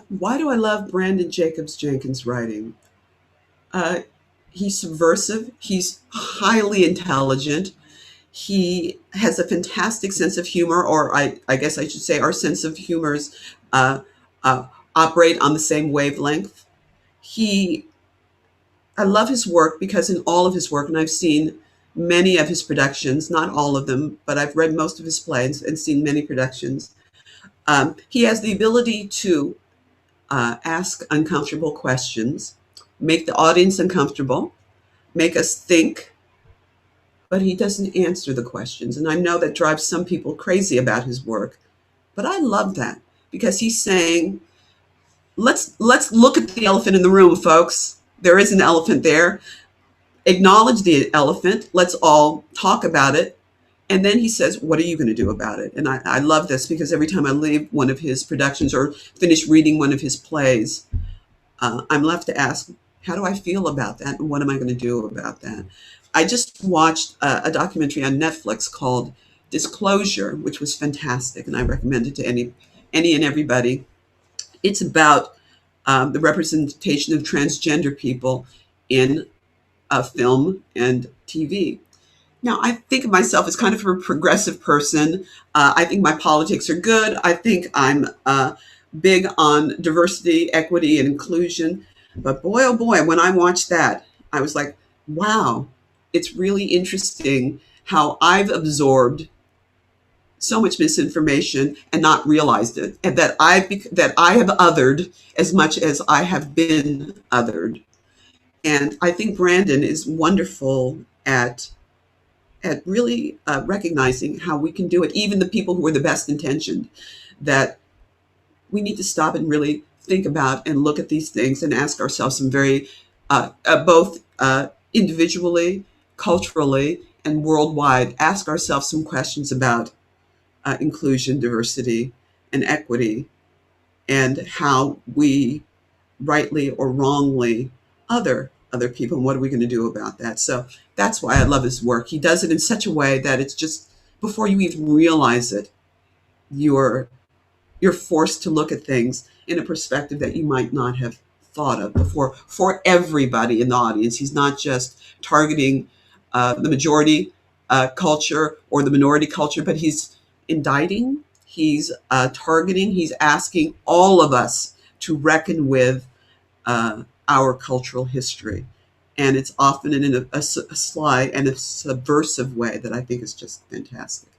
Why do I love Branden Jacobs-Jenkins' writing? Uh, he's subversive. He's highly intelligent. He has a fantastic sense of humor, or I guess I should say our sense of humors uh, operate on the same wavelength. He, I love his work because in all of his work, and I've seen many of his productions, not all of them, but I've read most of his plays and seen many productions. He has the ability to ask uncomfortable questions, make the audience uncomfortable, make us think, but he doesn't answer the questions. And I know that drives some people crazy about his work, but I love that because he's saying, let's look at the elephant in the room, folks. There is an elephant there. Acknowledge the elephant. Let's all talk about it. And then he says, what are you going to do about it? And I love this because every time I leave one of his productions or finish reading one of his plays, I'm left to ask, how do I feel about that? And what am I going to do about that? I just watched a documentary on Netflix called Disclosure, which was fantastic. And I recommend it to any and everybody. It's about the representation of transgender people in film and TV. Now, I think of myself as kind of a progressive person. I think my politics are good. I think I'm big on diversity, equity, and inclusion. But boy, oh boy, when I watched that, I was like, wow, it's really interesting how I've absorbed so much misinformation and not realized it, and that I have othered as much as I have been othered. And I think Branden is wonderful at really recognizing how we can do it, even the people who are the best intentioned, that we need to stop and really think about and look at these things and ask ourselves some very, both individually, culturally, and worldwide, ask ourselves some questions about inclusion, diversity, and equity, and how we rightly or wrongly other people, and what are we going to do about that? So that's why I love his work. He does it in such a way that it's just before you even realize it, you're you're forced to look at things in a perspective that you might not have thought of before. For everybody in the audience, he's not just targeting the majority culture or the minority culture, but he's indicting, he's targeting, he's asking all of us to reckon with our cultural history. And it's often in a sly and a subversive way that I think is just fantastic.